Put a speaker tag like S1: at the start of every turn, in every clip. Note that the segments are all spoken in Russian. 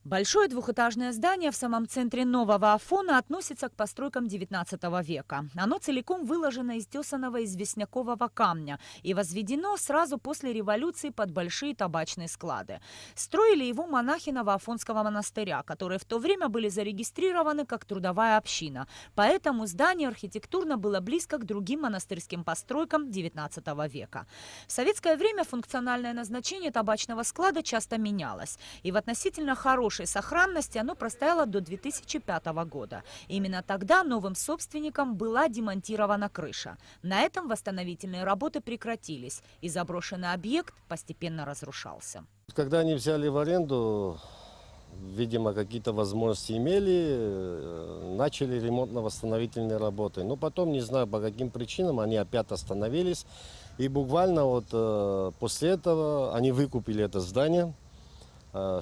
S1: Большое двухэтажное здание в самом центре Нового Афона относится к постройкам XIX века. Оно целиком выложено из тесаного известнякового камня и возведено сразу после революции под большие табачные склады. Строили его монахи Новоафонского монастыря, которые в то время были зарегистрированы как трудовая община. Поэтому здание архитектурно было близко к другим монастырским постройкам XIX века. В советское время функциональное назначение табачного склада часто менялось. И в относительно хорошей сохранности оно простояло до 2005 года. Именно тогда новым собственникам была демонтирована крыша. На этом восстановительные работы прекратились, и заброшенный объект постепенно разрушался.
S2: Когда они взяли в аренду, видимо, какие-то возможности имели, начали ремонтно-восстановительные работы. Но потом, не знаю по каким причинам, они опять остановились. И буквально вот после этого они выкупили это здание.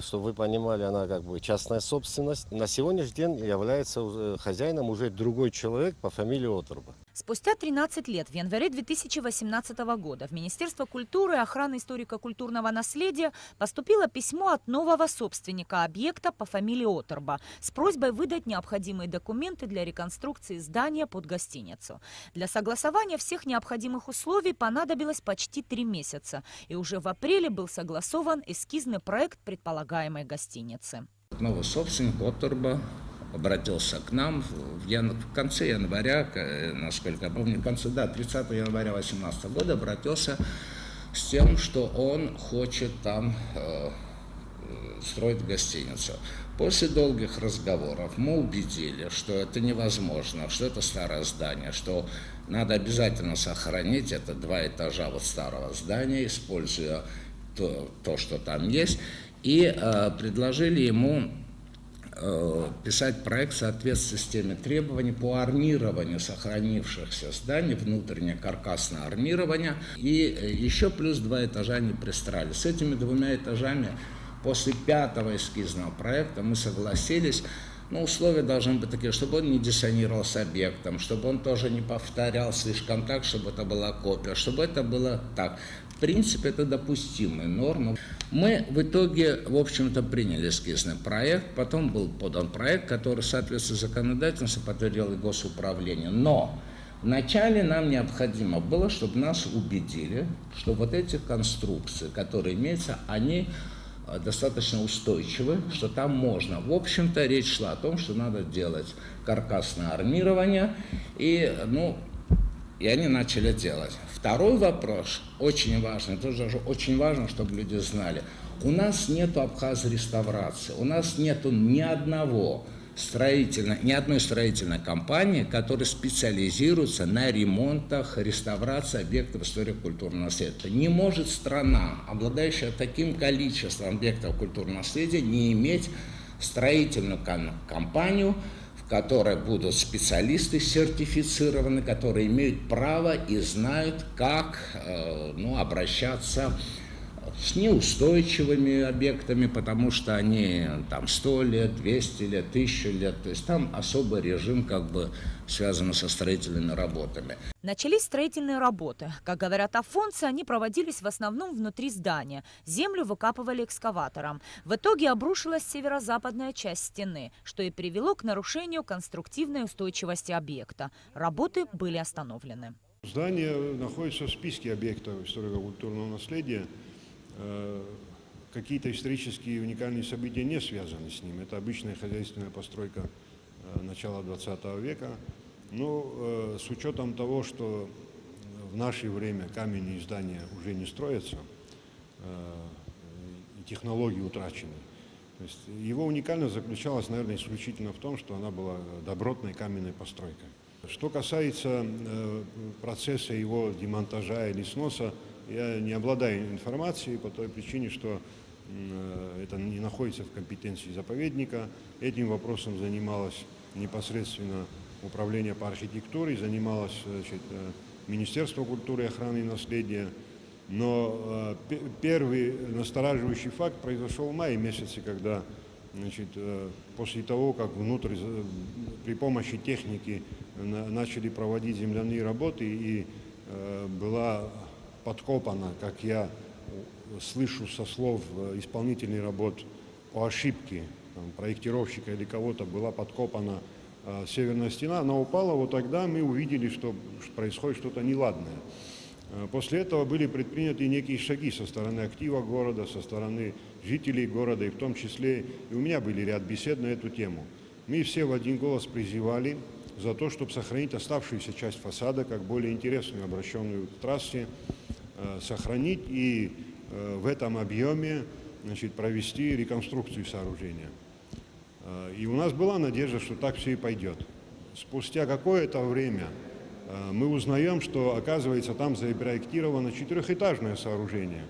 S2: Чтобы вы понимали, она как бы частная собственность. На сегодняшний день является хозяином уже другой человек по фамилии Оторба.
S1: Спустя 13 лет, в январе 2018 года, в Министерство культуры и охраны историко-культурного наследия поступило письмо от нового собственника объекта по фамилии Оторба с просьбой выдать необходимые документы для реконструкции здания под гостиницу. Для согласования всех необходимых условий понадобилось почти 3 месяца, и уже в апреле был согласован эскизный проект предполагаемой гостиницы.
S3: Новый собственник Оторба обратился к нам в конце января, насколько я помню, 30 января 2018 года обратился с тем, что он хочет там строить гостиницу. После долгих разговоров мы убедили, что это невозможно, что это старое здание, что надо обязательно сохранить это 2 этажа вот старого здания, используя то, что там есть, и предложили ему писать проект в соответствии с теми требованиями по армированию сохранившихся зданий, внутреннее каркасное армирование, и еще плюс 2 этажа не пристрали. С этими 2 этажами после 5-го эскизного проекта мы согласились. Но условия должны быть такие, чтобы он не диссонировал с объектом, чтобы он тоже не повторял слишком так, чтобы это была копия, чтобы это было так. В принципе, это допустимые нормы. Мы в итоге, в общем-то, приняли эскизный проект, потом был подан проект, который, соответственно, законодательству подтвердило и госуправление. Но вначале нам необходимо было, чтобы нас убедили, что вот эти конструкции, которые имеются, они достаточно устойчивы, что там можно. В общем-то, речь шла о том, что надо делать каркасное армирование, и они начали делать. Второй вопрос, очень важный, тоже очень важно, чтобы люди знали. У нас нету Абхаз-реставрации, у нас нету ни одной строительной компании, которая специализируется на ремонтах, реставрации объектов историко-культурного наследия. Не может страна, обладающая таким количеством объектов культурного наследия, не иметь строительную компанию, в которой будут специалисты сертифицированы, которые имеют право и знают, как обращаться с неустойчивыми объектами, потому что они там 100 лет, 200 лет, 1000 лет, то есть там особый режим связан со строительными работами.
S1: Начались строительные работы. Как говорят афонцы, они проводились в основном внутри здания. Землю выкапывали экскаватором. В итоге обрушилась северо-западная часть стены, что и привело к нарушению конструктивной устойчивости объекта. Работы были остановлены.
S4: Здание находится в списке объектов историко-культурного наследия. Какие-то исторические уникальные события не связаны с ним. Это обычная хозяйственная постройка начала 20 века. Но с учетом того, что в наше время каменные здания уже не строятся, и технологии утрачены, то есть его уникальность заключалась, наверное, исключительно в том, что она была добротной каменной постройкой. Что касается процесса его демонтажа или сноса, я не обладаю информацией по той причине, что это не находится в компетенции заповедника. Этим вопросом занималось непосредственно управление по архитектуре, занималось Министерство культуры и охраны и наследия. Но первый настораживающий факт произошел в мае месяце, когда после того, как внутрь при помощи техники начали проводить земляные работы и была подкопана, как я слышу со слов исполнителей работ, по ошибке там, проектировщика или кого-то была подкопана северная стена, она упала, вот тогда мы увидели, что происходит что-то неладное. После этого были предприняты некие шаги со стороны актива города, со стороны жителей города, и в том числе и у меня были ряд бесед на эту тему. Мы все в один голос призывали за то, чтобы сохранить оставшуюся часть фасада, как более интересную, обращенную к трассе, сохранить и в этом объеме, значит, провести реконструкцию сооружения. И у нас была надежда, что так все и пойдет. Спустя какое-то время мы узнаем, что, оказывается, там запроектировано четырехэтажное сооружение.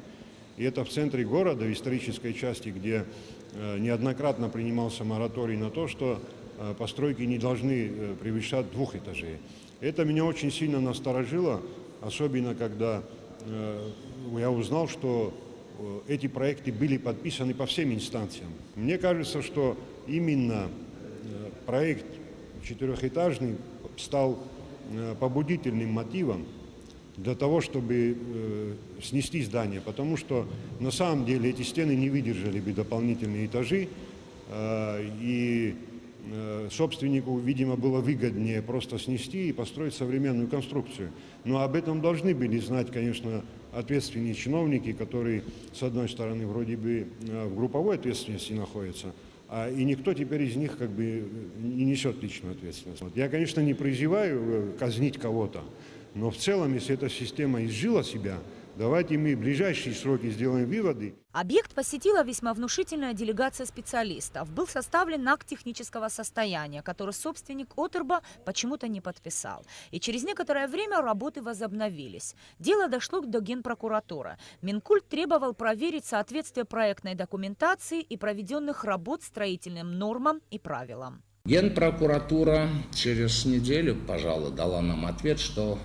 S4: И это в центре города, в исторической части, где неоднократно принимался мораторий на то, что постройки не должны превышать 2 этажей. Это меня очень сильно насторожило, особенно когда я узнал, что эти проекты были подписаны по всем инстанциям. Мне кажется, что именно проект четырехэтажный стал побудительным мотивом для того, чтобы снести здание, потому что на самом деле эти стены не выдержали бы дополнительные этажи, и собственнику, видимо, было выгоднее просто снести и построить современную конструкцию. Но об этом должны были знать, конечно, ответственные чиновники, которые, с одной стороны, вроде бы в групповой ответственности находятся, и никто теперь из них как бы не несет личную ответственность. Я, конечно, не призываю казнить кого-то, но в целом, если эта система изжила себя, давайте мы в ближайшие сроки сделаем выводы.
S1: Объект посетила весьма внушительная делегация специалистов. Был составлен акт технического состояния, который собственник Отерба почему-то не подписал. И через некоторое время работы возобновились. Дело дошло до Генпрокуратуры. Минкульт требовал проверить соответствие проектной документации и проведенных работ строительным нормам и правилам.
S3: Генпрокуратура через неделю, пожалуй, дала нам ответ, что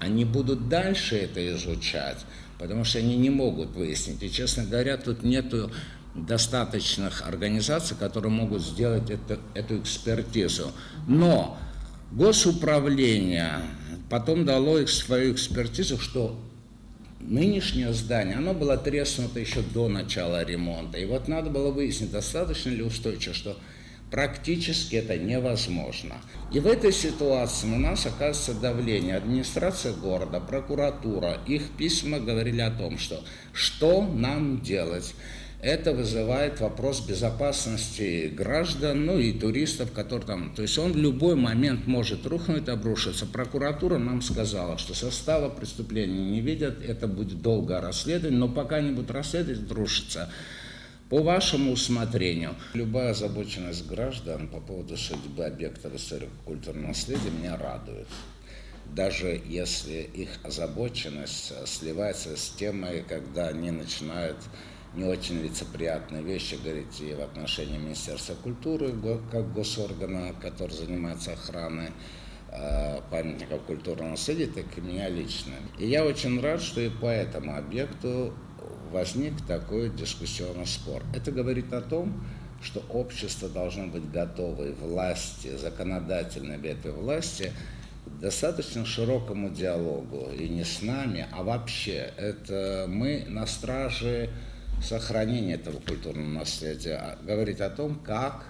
S3: они будут дальше это изучать, потому что они не могут выяснить. И, честно говоря, тут нету достаточных организаций, которые могут сделать эту экспертизу. Но госуправление потом дало свою экспертизу, что нынешнее здание, оно было треснуто еще до начала ремонта. И вот надо было выяснить, достаточно ли устойчиво, что практически это невозможно. И в этой ситуации на нас оказывается давление. Администрация города, прокуратура, их письма говорили о том, что нам делать. Это вызывает вопрос безопасности граждан, ну и туристов, которые там... То есть он в любой момент может рухнуть, обрушиться. Прокуратура нам сказала, что состава преступления не видят, это будет долгое расследование, но пока не будет расследовать, рушится. По вашему усмотрению, любая озабоченность граждан по поводу судьбы объектов историко-культурного наследия меня радует. Даже если их озабоченность сливается с темой, когда они начинают не очень лицеприятные вещи говорить и в отношении Министерства культуры, как госоргана, который занимается охраной памятников культурного наследия, так и меня лично. И я очень рад, что и по этому объекту возник такой дискуссионный спор. Это говорит о том, что общество должно быть готово, и власти, законодательной ветви власти, к достаточно широкому диалогу. И не с нами, а вообще. Это мы на страже сохранения этого культурного наследия. Говорить о том, как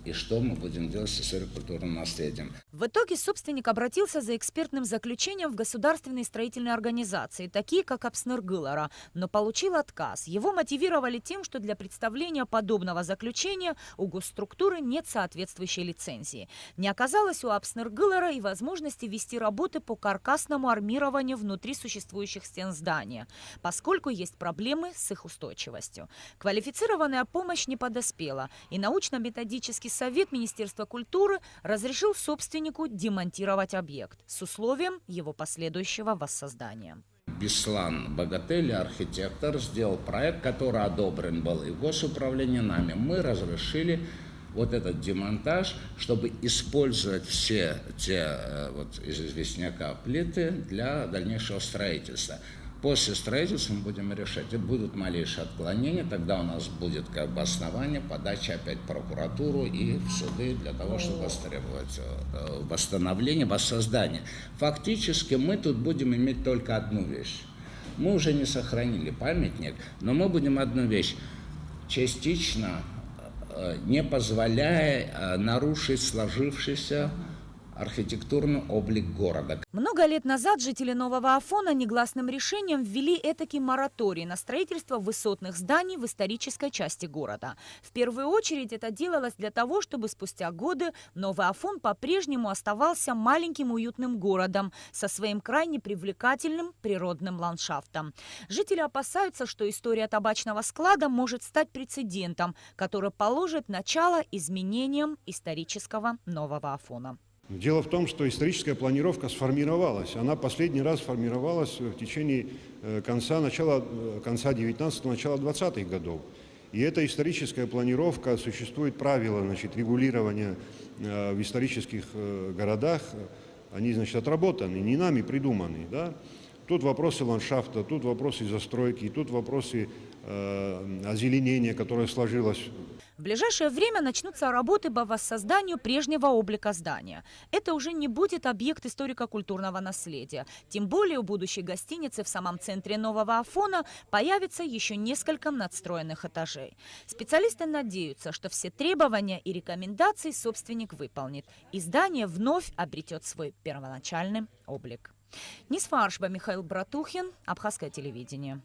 S3: и что мы будем делать с историко-культурным наследием.
S1: В итоге собственник обратился за экспертным заключением в государственные строительные организации, такие как Апснергылара, но получил отказ. Его мотивировали тем, что для представления подобного заключения у госструктуры нет соответствующей лицензии. Не оказалось у Апснергылара и возможности вести работы по каркасному армированию внутри существующих стен здания, поскольку есть проблемы с их устойчивостью. Квалифицированная помощь не подоспела, и научно-методический Совет Министерства культуры разрешил собственнику демонтировать объект с условием его последующего воссоздания.
S3: Беслан Богатель, архитектор, сделал проект, который одобрен был и госуправление нами. Мы разрешили вот этот демонтаж, чтобы использовать все те из известняка плиты для дальнейшего строительства. После строительства мы будем решать, и будут малейшие отклонения, тогда у нас будет как бы основание подачи опять в прокуратуру и в суды для того, чтобы востребовать восстановление, воссоздание. Фактически мы тут будем иметь только одну вещь. Мы уже не сохранили памятник, но мы будем одну вещь частично не позволяя нарушить сложившийся архитектурный облик города.
S1: Много лет назад жители Нового Афона негласным решением ввели этакий мораторий на строительство высотных зданий в исторической части города. В первую очередь это делалось для того, чтобы спустя годы Новый Афон по-прежнему оставался маленьким уютным городом со своим крайне привлекательным природным ландшафтом. Жители опасаются, что история табачного склада может стать прецедентом, который положит начало изменениям исторического Нового Афона.
S4: Дело в том, что историческая планировка сформировалась. Она последний раз формировалась в течение конца 19-го, начала 20-х годов. И эта историческая планировка, существует правила, регулирования в исторических городах, они, отработаны, не нами придуманы. Да? Тут вопросы ландшафта, тут вопросы застройки, тут вопросы озеленения, которое сложилось.
S1: В ближайшее время начнутся работы по воссозданию прежнего облика здания. Это уже не будет объект историко-культурного наследия. Тем более у будущей гостиницы в самом центре Нового Афона появится еще несколько надстроенных этажей. Специалисты надеются, что все требования и рекомендации собственник выполнит, и здание вновь обретет свой первоначальный облик. Нисфа Аршба, Михаил Братухин, Абхазское телевидение.